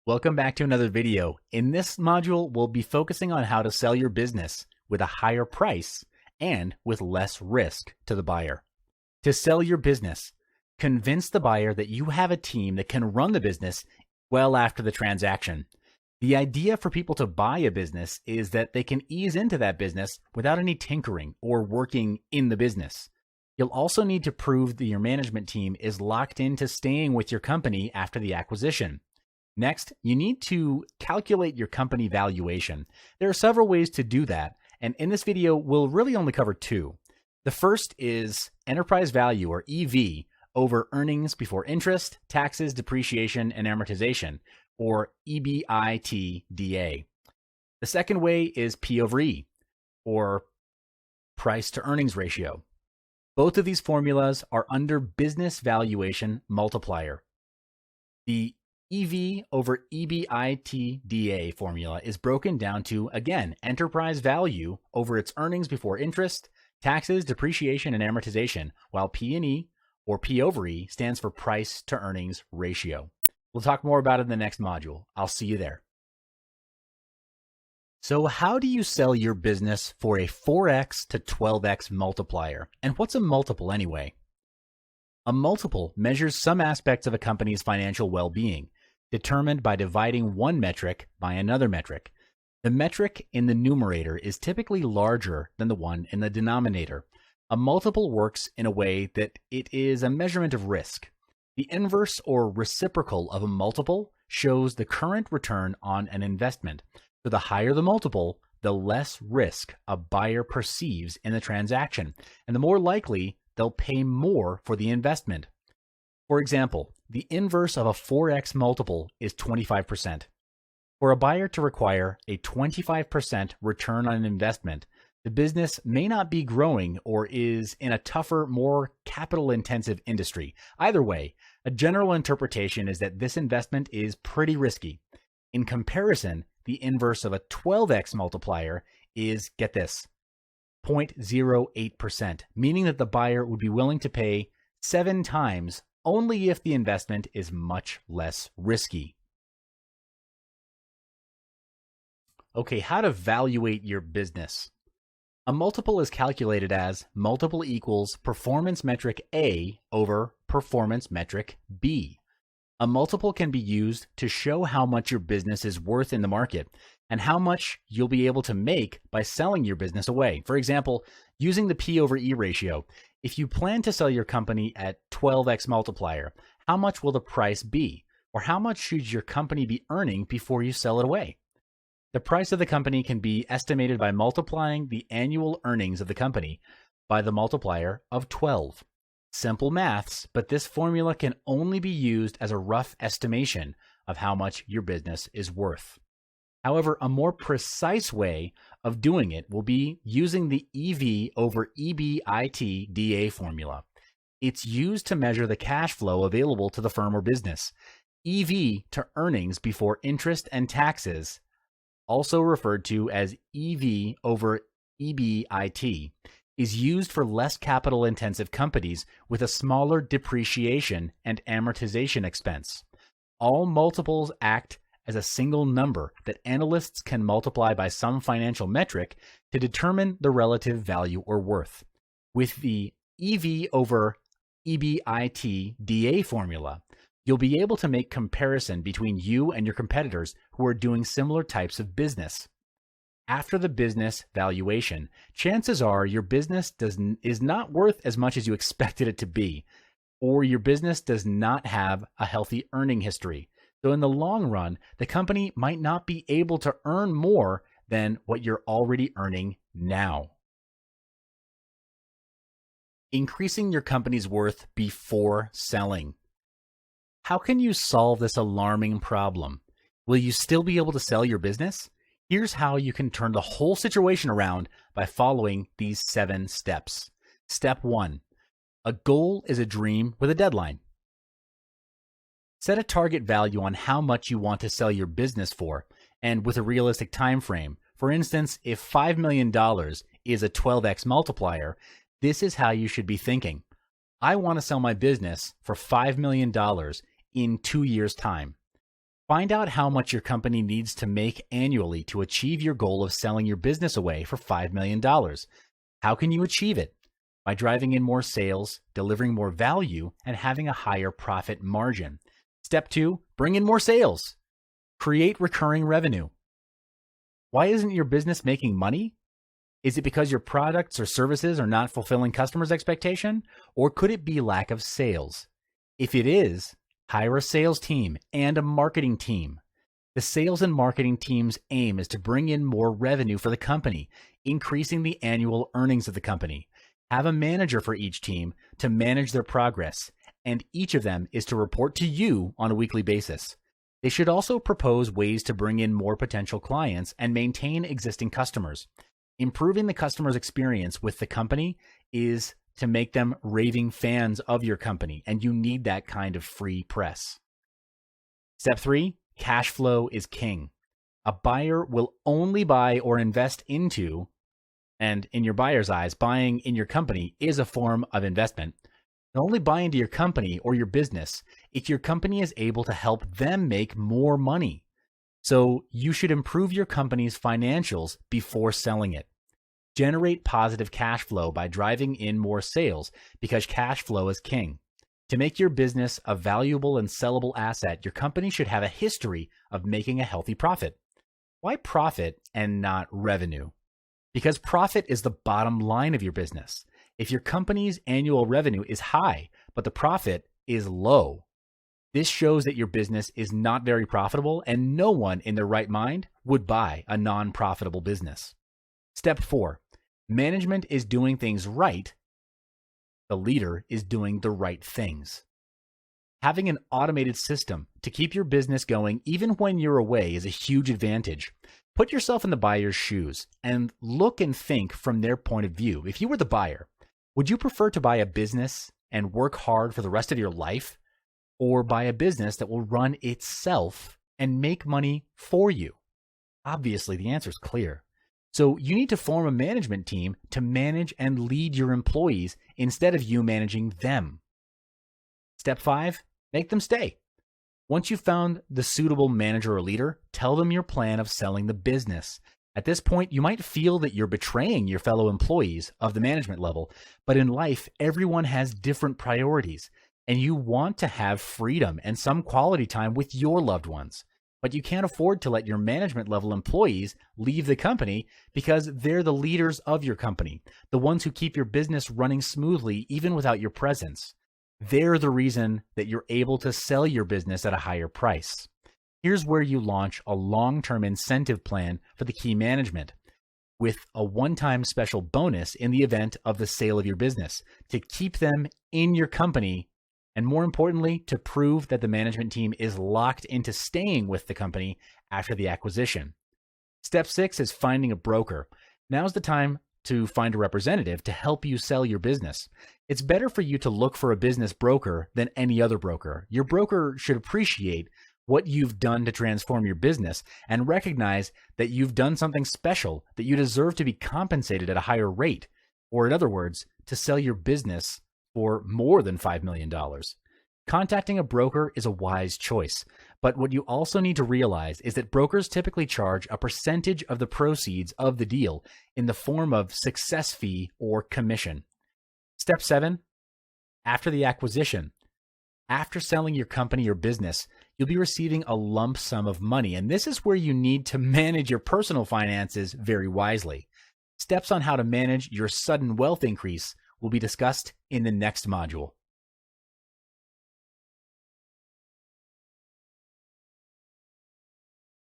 Welcome back to another video. In this module, we'll be focusing on how to sell your business with a higher price and with less risk to the buyer. To sell your business, convince the buyer that you have a team that can run the business well after the transaction. The idea for people to buy a business is that they can ease into that business without any tinkering or working in the business. You'll also need to prove that your management team is locked into staying with your company after the acquisition. Next, you need to calculate your company valuation. There are several ways to do that, and in this video, we'll really only cover two. The first is enterprise value, or EV, over earnings before interest, taxes, depreciation, and amortization, or EBITDA. The second way is P over E, or price to earnings ratio. Both of these formulas are under business valuation multiplier. The EV over EBITDA formula is broken down to, again, enterprise value over its earnings before interest, taxes, depreciation, and amortization, while P&E, or P over E, stands for price to earnings ratio. We'll talk more about it in the next module. I'll see you there. So how do you sell your business for a 4x to 12x multiplier? And what's a multiple anyway? A multiple measures some aspects of a company's financial well-being, determined by dividing one metric by another metric. The metric in the numerator is typically larger than the one in the denominator. A multiple works in a way that it is a measurement of risk. The inverse or reciprocal of a multiple shows the current return on an investment. So the higher the multiple, the less risk a buyer perceives in the transaction, and the more likely they'll pay more for the investment. For example, the inverse of a 4x multiple is 25%. For a buyer to require a 25% return on an investment, the business may not be growing or is in a tougher, more capital-intensive industry. Either way, a general interpretation is that this investment is pretty risky. In comparison, the inverse of a 12x multiplier is, get this, 0.08%, meaning that the buyer would be willing to pay 7 times only if the investment is much less risky. Okay, how to evaluate your business. A multiple is calculated as multiple equals performance metric A over performance metric B. A multiple can be used to show how much your business is worth in the market and how much you'll be able to make by selling your business away. For example, using the P over E ratio, if you plan to sell your company at 12x multiplier, how much will the price be? Or how much should your company be earning before you sell it away? The price of the company can be estimated by multiplying the annual earnings of the company by the multiplier of 12. Simple maths, but this formula can only be used as a rough estimation of how much your business is worth. However, a more precise way of doing it will be using the EV over EBITDA formula. It's used to measure the cash flow available to the firm or business. EV to earnings before interest and taxes, also referred to as EV over EBIT, is used for less capital-intensive companies with a smaller depreciation and amortization expense. All multiples act as a single number that analysts can multiply by some financial metric to determine the relative value or worth. With the EV over EBITDA formula, you'll be able to make comparison between you and your competitors who are doing similar types of business. After the business valuation, chances are your business is not worth as much as you expected it to be, or your business does not have a healthy earning history. So in the long run, the company might not be able to earn more than what you're already earning now. Increasing your company's worth before selling. How can you solve this alarming problem? Will you still be able to sell your business? Here's how you can turn the whole situation around by following these 7 steps. Step 1. A goal is a dream with a deadline. Set a target value on how much you want to sell your business for, and with a realistic time frame. For instance, if $5 million is a 12x multiplier, this is how you should be thinking. I want to sell my business for $5 million in 2 years' time. Find out how much your company needs to make annually to achieve your goal of selling your business away for $5 million. How can you achieve it? By driving in more sales, delivering more value, and having a higher profit margin. Step 2, bring in more sales. Create recurring revenue. Why isn't your business making money? Is it because your products or services are not fulfilling customers' expectation? Or could it be lack of sales? If it is, hire a sales team and a marketing team. The sales and marketing team's aim is to bring in more revenue for the company, increasing the annual earnings of the company. Have a manager for each team to manage their progress, and each of them is to report to you on a weekly basis. They should also propose ways to bring in more potential clients and maintain existing customers. Improving the customer's experience with the company is to make them raving fans of your company, and you need that kind of free press. Step 3, cash flow is king. A buyer will only buy or invest into, and in your buyer's eyes, buying in your company is a form of investment. They'll only buy into your company or your business if your company is able to help them make more money. So you should improve your company's financials before selling it. Generate positive cash flow by driving in more sales because cash flow is king. To make your business a valuable and sellable asset, your company should have a history of making a healthy profit. Why profit and not revenue? Because profit is the bottom line of your business. If your company's annual revenue is high, but the profit is low, this shows that your business is not very profitable and no one in their right mind would buy a non-profitable business. Step 4, management is doing things right. The leader is doing the right things. Having an automated system to keep your business going even when you're away is a huge advantage. Put yourself in the buyer's shoes and look and think from their point of view. If you were the buyer, would you prefer to buy a business and work hard for the rest of your life, or buy a business that will run itself and make money for you? Obviously, the answer is clear. So you need to form a management team to manage and lead your employees instead of you managing them. Step 5, make them stay. Once you've found the suitable manager or leader, tell them your plan of selling the business. At this point, you might feel that you're betraying your fellow employees of the management level, but in life, everyone has different priorities, and you want to have freedom and some quality time with your loved ones. But you can't afford to let your management level employees leave the company because they're the leaders of your company, the ones who keep your business running smoothly even without your presence. They're the reason that you're able to sell your business at a higher price. Here's where you launch a long-term incentive plan for the key management with a one-time special bonus in the event of the sale of your business to keep them in your company, and more importantly, to prove that the management team is locked into staying with the company after the acquisition. Step 6 is finding a broker. Now's the time to find a representative to help you sell your business. It's better for you to look for a business broker than any other broker. Your broker should appreciate what you've done to transform your business and recognize that you've done something special, that you deserve to be compensated at a higher rate, or in other words, to sell your business for more than $5 million. Contacting a broker is a wise choice, but what you also need to realize is that brokers typically charge a percentage of the proceeds of the deal in the form of success fee or commission. Step 7, after the acquisition. After selling your company or business, you'll be receiving a lump sum of money, and this is where you need to manage your personal finances very wisely. Steps on how to manage your sudden wealth increase will be discussed in the next module.